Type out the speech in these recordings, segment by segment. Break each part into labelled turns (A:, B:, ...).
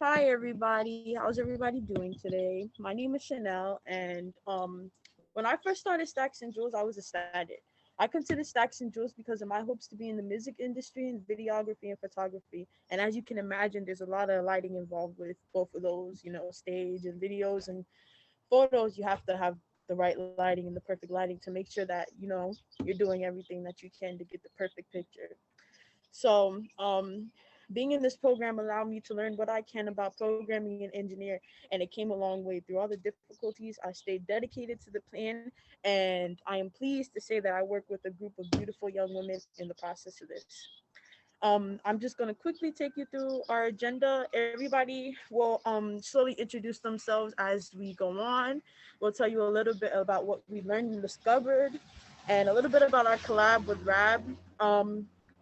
A: Hi everybody, how's everybody doing today? My name is Chanel, and when I first started Stacks and Jules, I was ecstatic. I consider Stacks and Jules because of my hopes to be in the music industry and videography and photography. And as you can imagine, there's a lot of lighting involved with both of those, stage and videos and photos. You have to have the right lighting and the perfect lighting to make sure that you're doing everything that you can to get the perfect picture. So, being in this program allowed me to learn what I can about programming and engineer, and it came a long way. Through all the difficulties, I stayed dedicated to the plan, and I am pleased to say that I work with a group of beautiful young women in the process of this. I'm just going to quickly take you through our agenda. Everybody will slowly introduce themselves as we go on. We'll tell you a little bit about what we learned and discovered, and a little bit about our collab with RAB,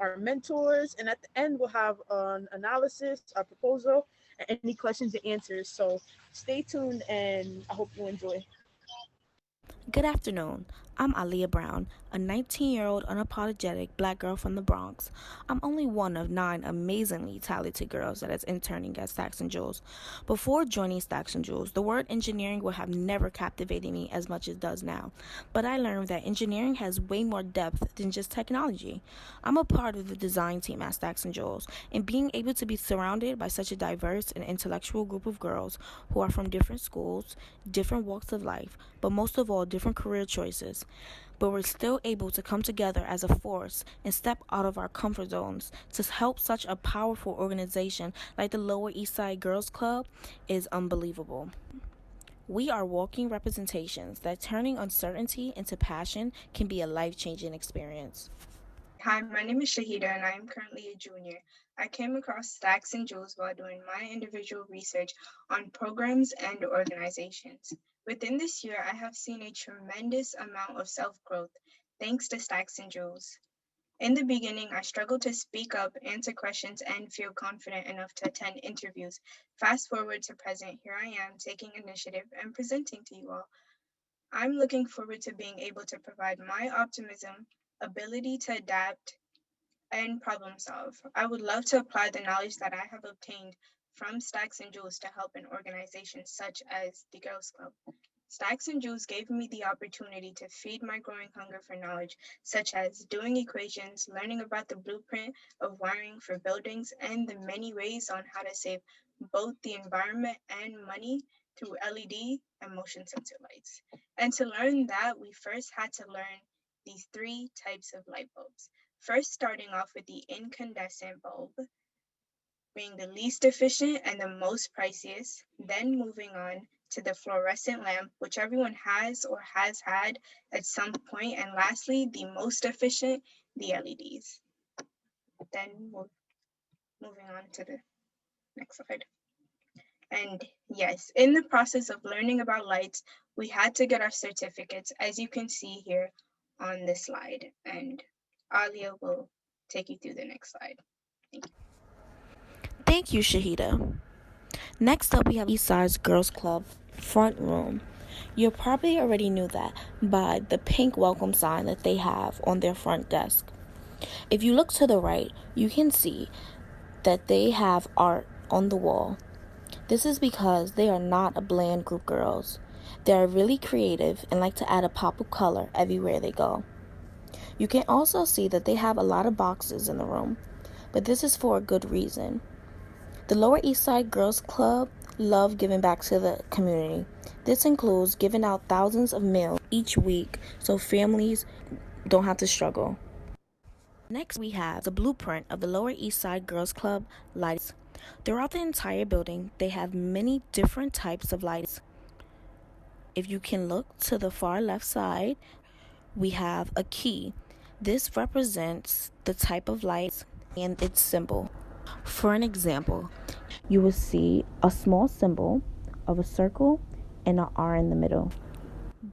A: our mentors, and at the end we'll have an analysis, a proposal, and any questions and answers. So stay tuned, and I hope you enjoy.
B: Good afternoon. I'm Alia Brown, a 19-year-old unapologetic black girl from the Bronx. I'm only one of 9 amazingly talented girls that is interning at Stacks+Joules. Before joining Stacks+Joules, the word engineering would have never captivated me as much as it does now. But I learned that engineering has way more depth than just technology. I'm a part of the design team at Stacks+Joules, and being able to be surrounded by such a diverse and intellectual group of girls who are from different schools, different walks of life, but most of all, different career choices. But we're still able to come together as a force and step out of our comfort zones to help such a powerful organization like the Lower Eastside Girls Club is unbelievable. We are walking representations that turning uncertainty into passion can be a life changing experience.
C: Hi, my name is Shahida and I am currently a junior. I came across Stacks and Jules while doing my individual research on programs and organizations. Within this year, I have seen a tremendous amount of self growth thanks to Stacks and Jules. In the beginning, I struggled to speak up, answer questions, and feel confident enough to attend interviews. Fast forward to present, here I am taking initiative and presenting to you all. I'm looking forward to being able to provide my optimism, ability to adapt, and problem solve. I would love to apply the knowledge that I have obtained from Stacks and Jules to help in organizations such as the Girls Club. Stacks and Jules gave me the opportunity to feed my growing hunger for knowledge, such as doing equations, learning about the blueprint of wiring for buildings, and the many ways on how to save both the environment and money through LED and motion sensor lights. And to learn that, we first had to learn these three types of light bulbs. First, starting off with the incandescent bulb, being the least efficient and the most priciest, then moving on to the fluorescent lamp, which everyone has or has had at some point, and lastly, the most efficient, the LEDs. Then moving on to the next slide. And yes, in the process of learning about lights, we had to get our certificates, as you can see here on this slide. And Alia will take you through the next slide. Thank you.
B: Thank you, Shahida. Next up, we have Eastside's Girls Club front room. You probably already knew that by the pink welcome sign that they have on their front desk. If you look to the right, you can see that they have art on the wall. This is because they are not a bland group of girls. They are really creative and like to add a pop of color everywhere they go. You can also see that they have a lot of boxes in the room, but this is for a good reason. The Lower East Side Girls Club love giving back to the community. This includes giving out thousands of meals each week so families don't have to struggle. Next, we have the blueprint of the Lower East Side Girls Club lights. Throughout the entire building, they have many different types of lights. If you can look to the far left side, we have a key. This represents the type of lights and its symbol. For an example, you will see a small symbol of a circle and an R in the middle.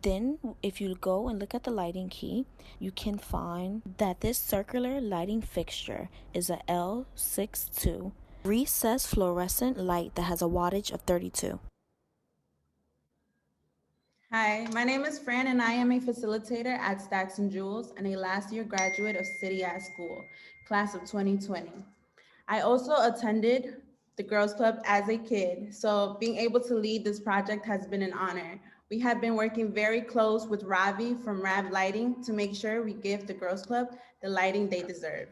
B: Then, if you go and look at the lighting key, you can find that this circular lighting fixture is a L62 recessed fluorescent light that has a wattage of 32.
D: Hi, my name is Fran and I am a facilitator at Stacks and Jules and a last year graduate of City Art School, class of 2020. I also attended the Girls Club as a kid. So being able to lead this project has been an honor. We have been working very close with Ravi from RAB Lighting to make sure we give the Girls Club the lighting they deserve.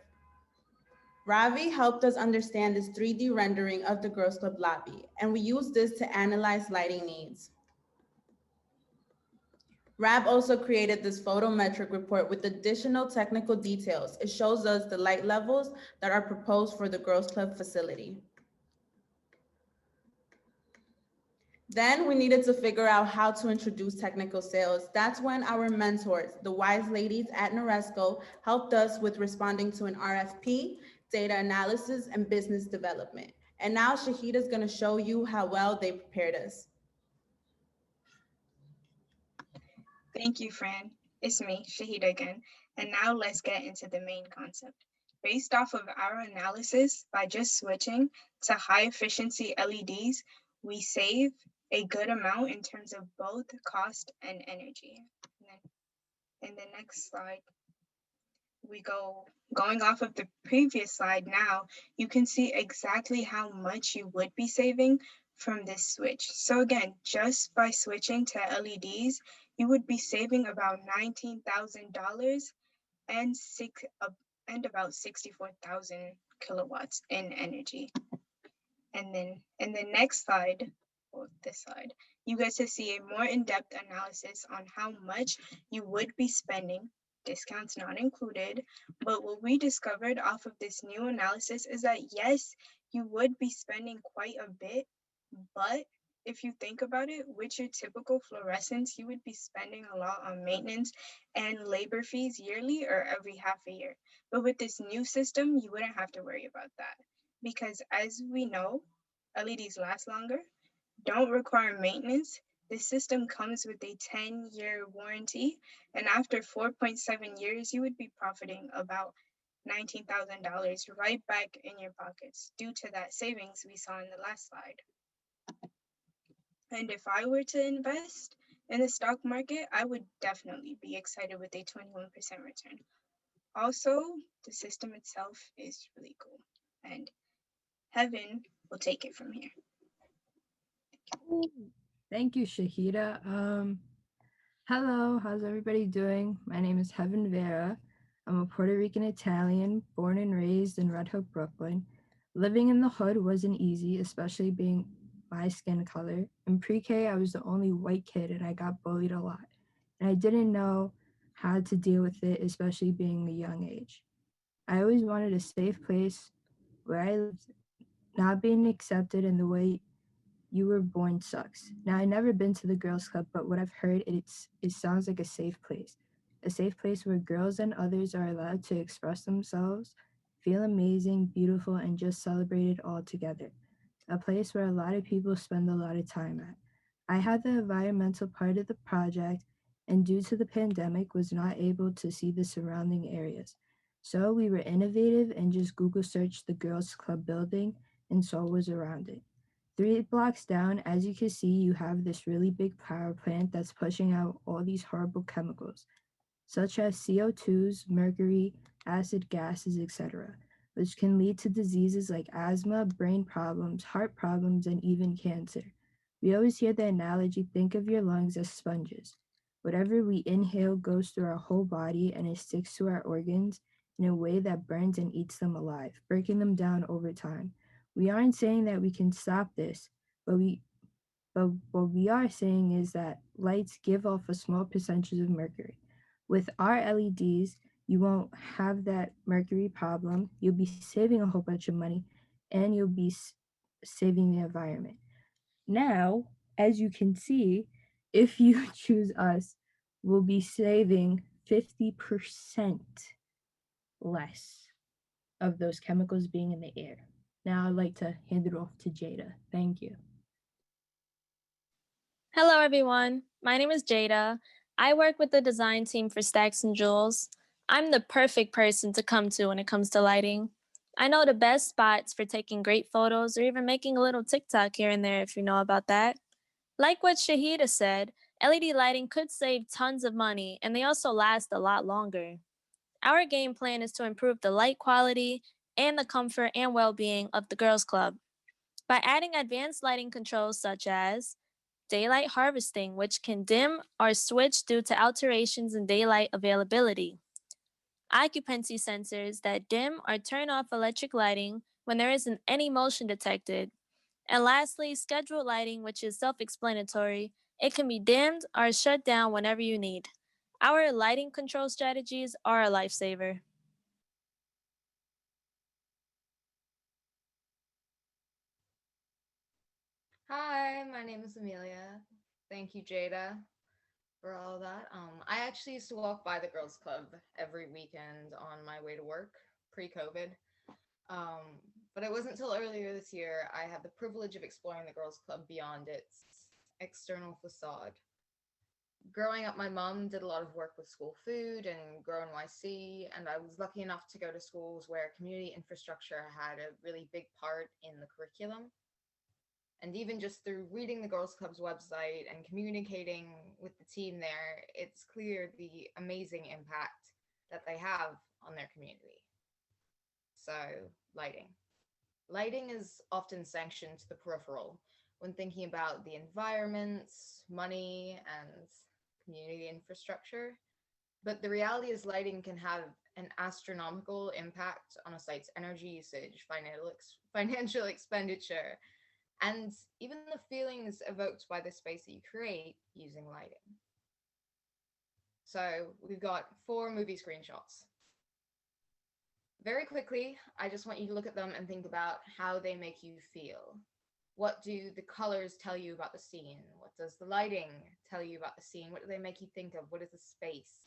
D: Ravi helped us understand this 3D rendering of the Girls Club lobby, and we used this to analyze lighting needs. RAB also created this photometric report with additional technical details. It shows us the light levels that are proposed for the Girls Club facility. Then we needed to figure out how to introduce technical sales. That's when our mentors, the wise ladies at Noresco, helped us with responding to an RFP, data analysis, and business development. And now Shahida is going to show you how well they prepared us.
C: Thank you, Fran. It's me, Shahida again. And now let's get into the main concept. Based off of our analysis, by just switching to high efficiency LEDs, we save a good amount in terms of both cost and energy. And then in the next slide, going off of the previous slide now, you can see exactly how much you would be saving from this switch. So again, just by switching to LEDs, you would be saving about $19,000 and about 64,000 kilowatts in energy. And then in the next slide, or this slide, you get to see a more in-depth analysis on how much you would be spending, discounts not included. But what we discovered off of this new analysis is that yes, you would be spending quite a bit, but if you think about it, with your typical fluorescents, you would be spending a lot on maintenance and labor fees yearly or every half a year. But with this new system, you wouldn't have to worry about that because as we know, LEDs last longer, don't require maintenance. The system comes with a 10-year warranty, and after 4.7 years, you would be profiting about $19,000 right back in your pockets due to that savings we saw in the last slide. And if I were to invest in the stock market, I would definitely be excited with a 21% return. Also, the system itself is really cool, and Heaven will take it from here.
E: Thank you, Shahida. Hello, how's everybody doing? My name is Heaven Vera. I'm a Puerto Rican Italian, born and raised in Red Hook, Brooklyn. Living in the hood wasn't easy, especially being my skin color. In pre-K, I was the only white kid and I got bullied a lot. And I didn't know how to deal with it, especially being a young age. I always wanted a safe place where I lived. Not being accepted in the way you were born sucks. Now, I've never been to the girls' club, but what I've heard, it sounds like a safe place. A safe place where girls and others are allowed to express themselves, feel amazing, beautiful, and just celebrated all together. A place where a lot of people spend a lot of time at. I had the environmental part of the project, and due to the pandemic, was not able to see the surrounding areas. So we were innovative and just Google searched the girls' club building and saw what was around it. 3 blocks down, as you can see, you have this really big power plant that's pushing out all these horrible chemicals, such as CO2s, mercury, acid gases, etc., which can lead to diseases like asthma, brain problems, heart problems, and even cancer. We always hear the analogy, think of your lungs as sponges. Whatever we inhale goes through our whole body and it sticks to our organs in a way that burns and eats them alive, breaking them down over time. We aren't saying that we can stop this, but what we are saying is that lights give off a small percentage of mercury. With our LEDs, you won't have that mercury problem. You'll be saving a whole bunch of money and you'll be saving the environment. Now, as you can see, if you choose us, we'll be saving 50% less of those chemicals being in the air. Now I'd like to hand it off to Jada. Thank you.
F: Hello, everyone. My name is Jada. I work with the design team for Stacks+Joules. I'm the perfect person to come to when it comes to lighting. I know the best spots for taking great photos or even making a little TikTok here and there if you know about that. Like what Shahida said, LED lighting could save tons of money and they also last a lot longer. Our game plan is to improve the light quality and the comfort and well-being of the girls' club. by adding advanced lighting controls such as daylight harvesting, which can dim or switch due to alterations in daylight availability, occupancy sensors that dim or turn off electric lighting when there isn't any motion detected, and lastly, scheduled lighting, which is self-explanatory. It can be dimmed or shut down whenever you need. Our lighting control strategies are a lifesaver.
G: Hi, my name is Amelia. Thank you, Jada, for all that. I actually used to walk by the Girls Club every weekend on my way to work pre-COVID. But it wasn't until earlier this year I had the privilege of exploring the Girls Club beyond its external facade. Growing up, my mom did a lot of work with school food and Grow NYC, and I was lucky enough to go to schools where community infrastructure had a really big part in the curriculum. And even just through reading the Girls Club's website and communicating with the team there, it's clear the amazing impact that they have on their community. So, lighting. Lighting is often sanctioned to the peripheral when thinking about the environments, money, and community infrastructure. But the reality is lighting can have an astronomical impact on a site's energy usage, financial expenditure, and even the feelings evoked by the space that you create using lighting. So we've got 4 movie screenshots. Very quickly, I just want you to look at them and think about how they make you feel. What do the colors tell you about the scene? What does the lighting tell you about the scene? What do they make you think of? What is the space?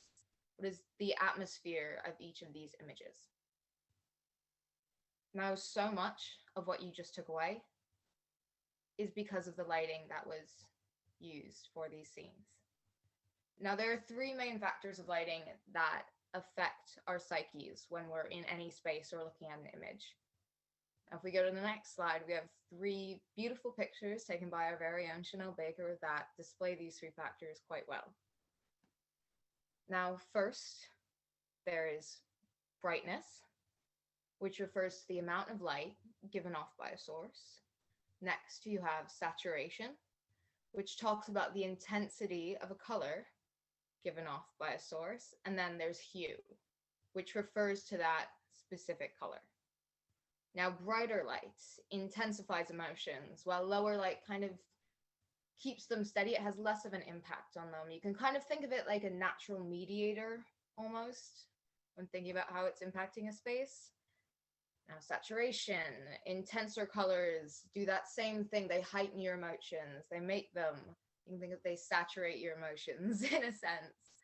G: What is the atmosphere of each of these images? Now, so much of what you just took away is because of the lighting that was used for these scenes. Now, there are 3 main factors of lighting that affect our psyches when we're in any space or looking at an image. Now, if we go to the next slide, we have 3 beautiful pictures taken by our very own Chanel Baker that display these 3 factors quite well. Now, first, there is brightness, which refers to the amount of light given off by a source. Next, you have saturation, which talks about the intensity of a color given off by a source. And then there's hue, which refers to that specific color. Now, brighter light intensifies emotions, while lower light kind of keeps them steady. It has less of an impact on them. You can kind of think of it like a natural mediator almost when thinking about how it's impacting a space. Now, saturation, intenser colors do that same thing. They heighten your emotions. They make them, you can think that they saturate your emotions in a sense.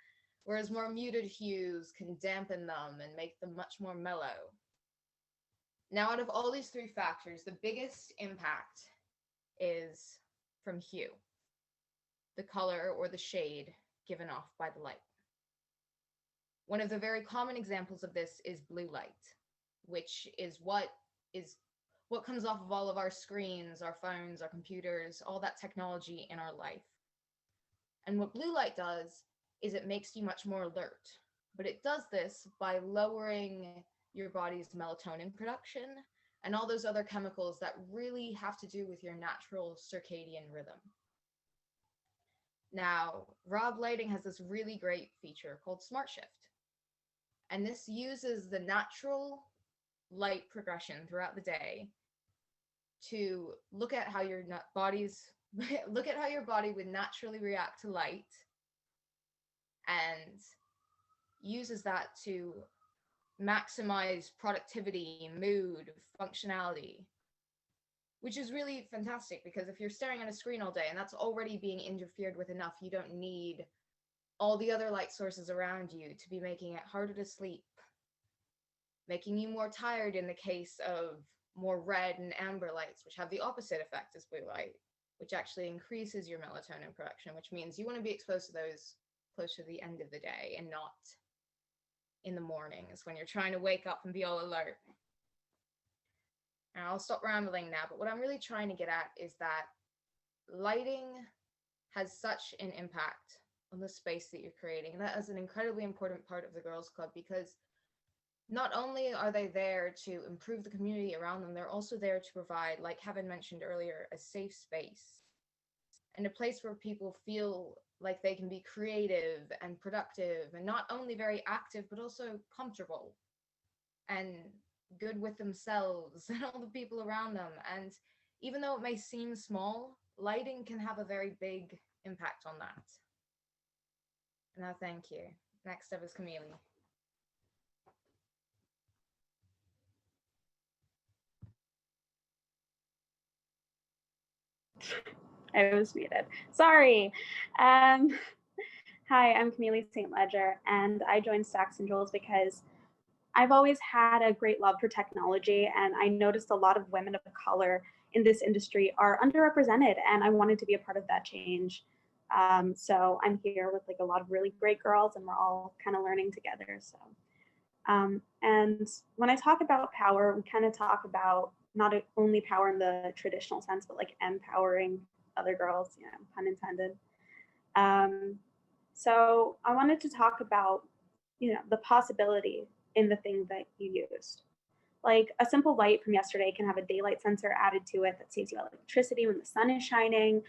G: Whereas more muted hues can dampen them and make them much more mellow. Now, out of all these 3 factors, the biggest impact is from hue, the color or the shade given off by the light. One of the very common examples of this is blue light, which is what comes off of all of our screens, our phones, our computers, all that technology in our life. And what blue light does is it makes you much more alert. But it does this by lowering your body's melatonin production and all those other chemicals that really have to do with your natural circadian rhythm. Now, RAB Lighting has this really great feature called Smart Shift. And this uses the natural light progression throughout the day to look at how your body would naturally react to light, and uses that to maximize productivity, mood, functionality, which is really fantastic because if you're staring at a screen all day and that's already being interfered with enough, you don't need all the other light sources around you to be making it harder to sleep, making you more tired in the case of more red and amber lights, which have the opposite effect as blue light, which actually increases your melatonin production, which means you want to be exposed to those close to the end of the day and not in the mornings when you're trying to wake up and be all alert. And I'll stop rambling now, but what I'm really trying to get at is that lighting has such an impact on the space that you're creating. And that is an incredibly important part of the Girls Club because Not only are they there to improve the community around them, they're also there to provide, like Kevin mentioned earlier, a safe space and a place where people feel like they can be creative and productive and not only very active, but also comfortable and good with themselves and all the people around them. And even though it may seem small, lighting can have a very big impact on that. Now, thank you. Next up is Camille.
H: I was muted. Sorry. Um, Hi, I'm Camille St. Ledger, and I joined Stacks+Joules because I've always had a great love for technology, and I noticed a lot of women of color in this industry are underrepresented, and I wanted to be a part of that change. So I'm here with like a lot of really great girls, and we're all kind of learning together. So, and when I talk about power, we kind of talk about not only power in the traditional sense, but like empowering other girls, you know, pun intended. Um, so I wanted to talk about, you know, the possibility in the thing that you used. Like a simple light from yesterday can have a daylight sensor added to it that saves you electricity when the sun is shining.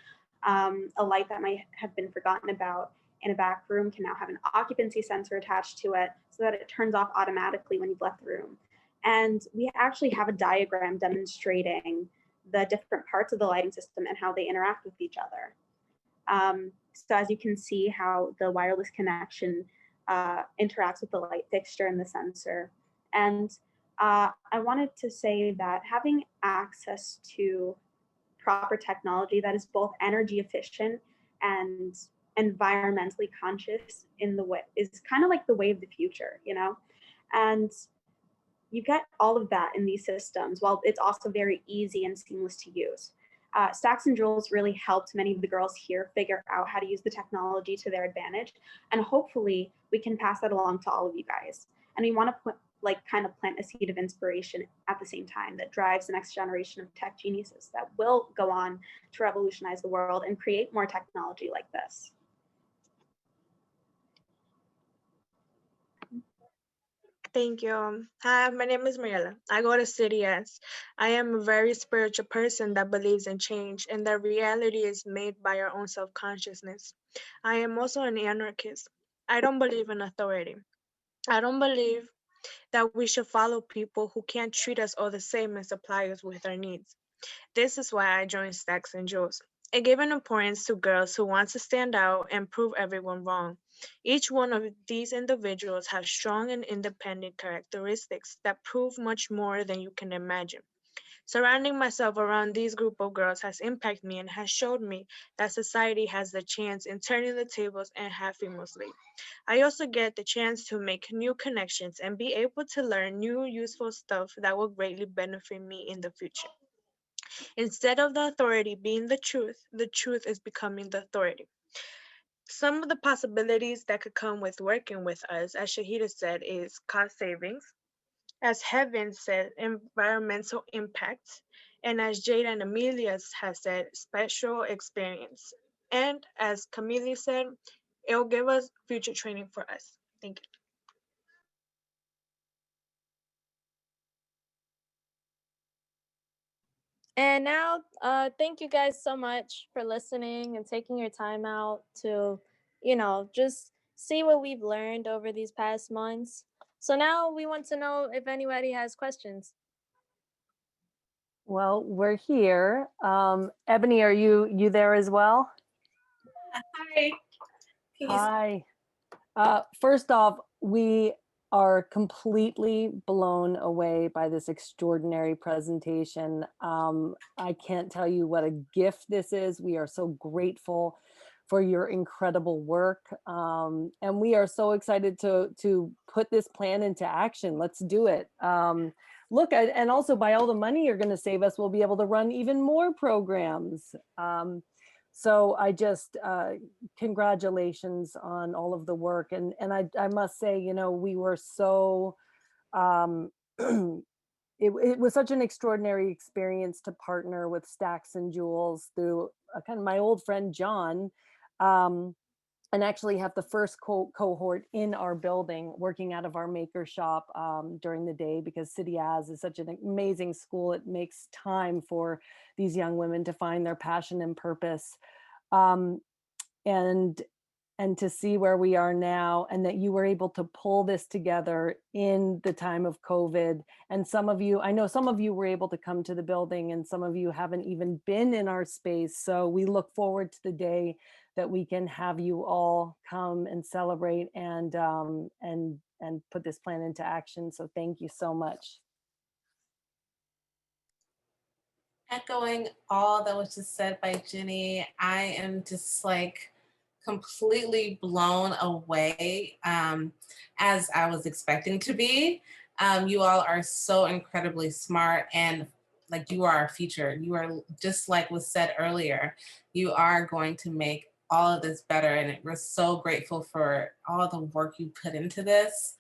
H: A light that might have been forgotten about in a back room can now have an occupancy sensor attached to it so that it turns off automatically when you've left the room. And we actually have a diagram demonstrating the different parts of the lighting system and how they interact with each other. So as you can see how the wireless connection interacts with the light fixture and the sensor. And I wanted to say that having access to proper technology that is both energy efficient and environmentally conscious in the way is kind of like the way of the future, you know? And you get all of that in these systems while it's also very easy and seamless to use. Stacks+Joules really helped many of the girls here figure out how to use the technology to their advantage. And hopefully we can pass that along to all of you guys. And we want to put kind of plant a seed of inspiration at the same time that drives the next generation of tech geniuses that will go on to revolutionize the world and create more technology like this.
C: Thank you. Hi, my name is Mariela. I go to CDS. I am a very spiritual person that believes in change and that reality is made by our own self-consciousness. I am also an anarchist. I don't believe in authority. I don't believe that we should follow people who can't treat us all the same and supply us with our needs. This is why I joined Stacks+Joules. It gave an importance to girls who want to stand out and prove everyone wrong. Each one of these individuals has strong and independent characteristics that prove much more than you can imagine. Surrounding myself around these group of girls has impacted me and has showed me that society has the chance in turning the tables and half females lead. I also get the chance to make new connections and be able to learn new useful stuff that will greatly benefit me in the future. Instead of the authority being the truth is becoming the authority. Some of the possibilities that could come with working with us, as Shahida said, is cost savings. As Heaven said, environmental impact. And as Jada and Amelia has said, special experience. And as Camille said, it'll give us future training for us. Thank you.
F: And now, thank you guys so much for listening and taking your time out to, you know, just see what we've learned over these past months. So now we want to know if anybody has questions.
I: Well, we're here. Ebony, are you there as well?
J: Hi.
I: Hi. First off, we are completely blown away by this extraordinary presentation. I can't tell you what a gift this is. We are so grateful for your incredible work. And we are so excited to put this plan into action. Let's do it. Look, and also by all the money you're going to save us, we'll be able to run even more programs. So I just, congratulations on all of the work. And I must say, you know, we were so, it was such an extraordinary experience to partner with Stacks+Joules through kind of my old friend, John. and actually have the first cohort in our building working out of our maker shop during the day, because City As is such an amazing school. It makes time for these young women to find their passion and purpose. And to see where we are now, and that you were able to pull this together in the time of COVID. And some of you, I know some of you were able to come to the building, and some of you haven't even been in our space. So we look forward to the day that we can have you all come and celebrate and put this plan into action. So thank you so much.
K: Echoing all that was just said by Jenny, I am just like completely blown away, as I was expecting to be. You all are so incredibly smart, and like, you are our future. You are, just like was said earlier, you are going to make all of this better, and we're so grateful for all the work you put into this.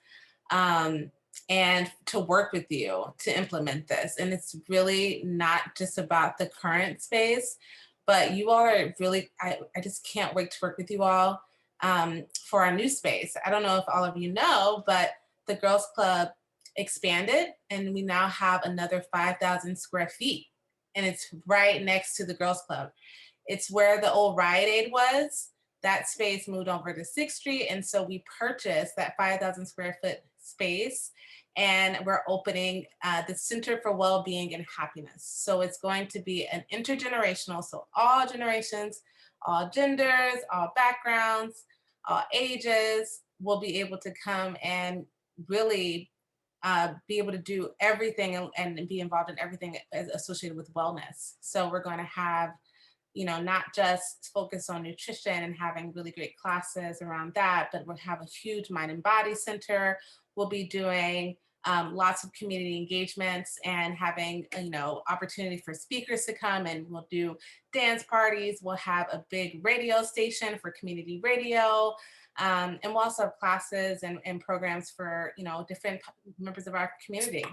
K: And to work with you to implement this. And it's really not just about the current space, but you all are really, I just can't wait to work with you all for our new space. I don't know if all of you know, but the Girls Club expanded, and we now have another 5,000 square feet. And it's right next to the Girls Club. It's where the old Riot Aid was. That space moved over to 6th Street. And so we purchased that 5,000 square foot space, and we're opening the Center for Wellbeing and Happiness. So it's going to be an intergenerational, so all generations, all genders, all backgrounds, all ages will be able to come and really be able to do everything and be involved in everything associated with wellness. So we're going to have, you know, not just focus on nutrition and having really great classes around that, but we'll have a huge mind and body center. We'll be doing lots of community engagements and having, you know, opportunity for speakers to come, and we'll do dance parties. We'll have a big radio station for community radio. And we'll also have classes and programs for, you know, different members of our community.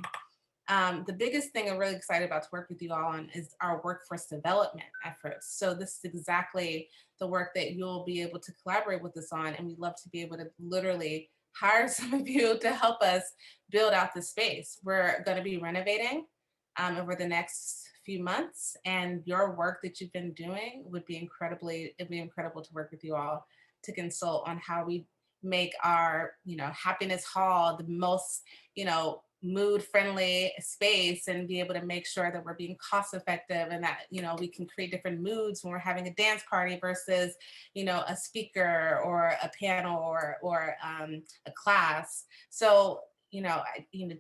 K: The biggest thing I'm really excited about to work with you all on is our workforce development efforts. So this is exactly the work that you'll be able to collaborate with us on. And we'd love to be able to literally hire some of you to help us build out the space. We're going to be renovating over the next few months, and your work that you've been doing would be it'd be incredible to work with you all to consult on how we make our, you know, happiness hall the most, you know, mood friendly space, and be able to make sure that we're being cost effective, and that, you know, we can create different moods when we're having a dance party versus, you know, a speaker or a panel or a class. So, you know,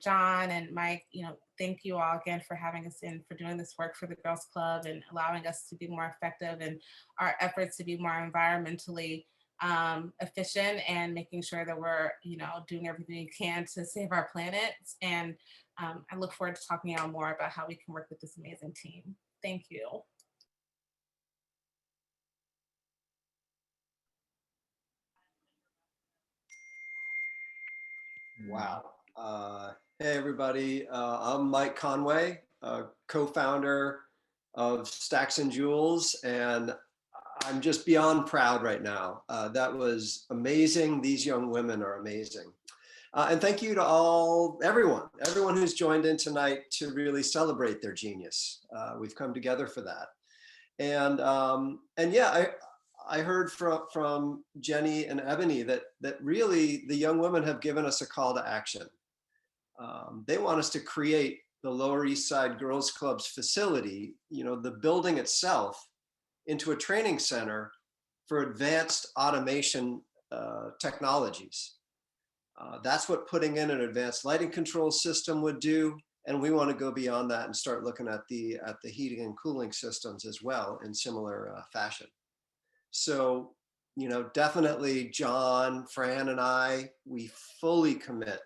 K: John and Mike, you know, thank you all again for having us in, for doing this work for the Girls Club and allowing us to be more effective in our efforts to be more environmentally efficient, and making sure that we're, you know, doing everything we can to save our planet. And I look forward to talking to y'all more about how we can work with this amazing team. Thank you.
L: Wow. Hey, everybody. I'm Mike Conway, co-founder of Stacks+Joules, and I'm just beyond proud right now. That was amazing. These young women are amazing. And thank you to everyone who's joined in tonight to really celebrate their genius. We've come together for that. And yeah, I heard from Jenny and Ebony that really the young women have given us a call to action. They want us to create the Lower Eastside Girls Club's facility, you know, the building itself, into a training center for advanced automation technologies. That's what putting in an advanced lighting control system would do. And we want to go beyond that and start looking at the heating and cooling systems as well in similar fashion. So, you know, definitely John, Fran, and I, we fully commit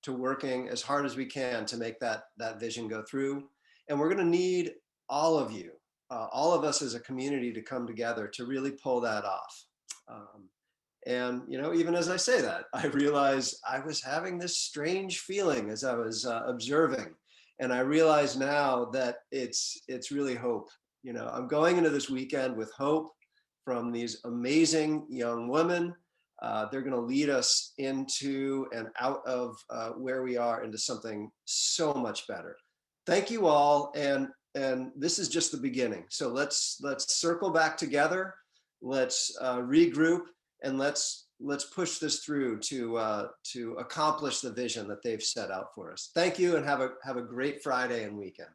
L: to working as hard as we can to make that vision go through. And we're going to need all of you, all of us as a community, to come together to really pull that off. And, you know, even as I say that, I realized I was having this strange feeling as I was observing. And I realize now that it's really hope. You know, I'm going into this weekend with hope from these amazing young women. They're going to lead us into and out of where we are into something so much better. Thank you all, and this is just the beginning. So let's circle back together. Let's regroup, and let's push this through to accomplish the vision that they've set out for us. Thank you, and have a great Friday and weekend.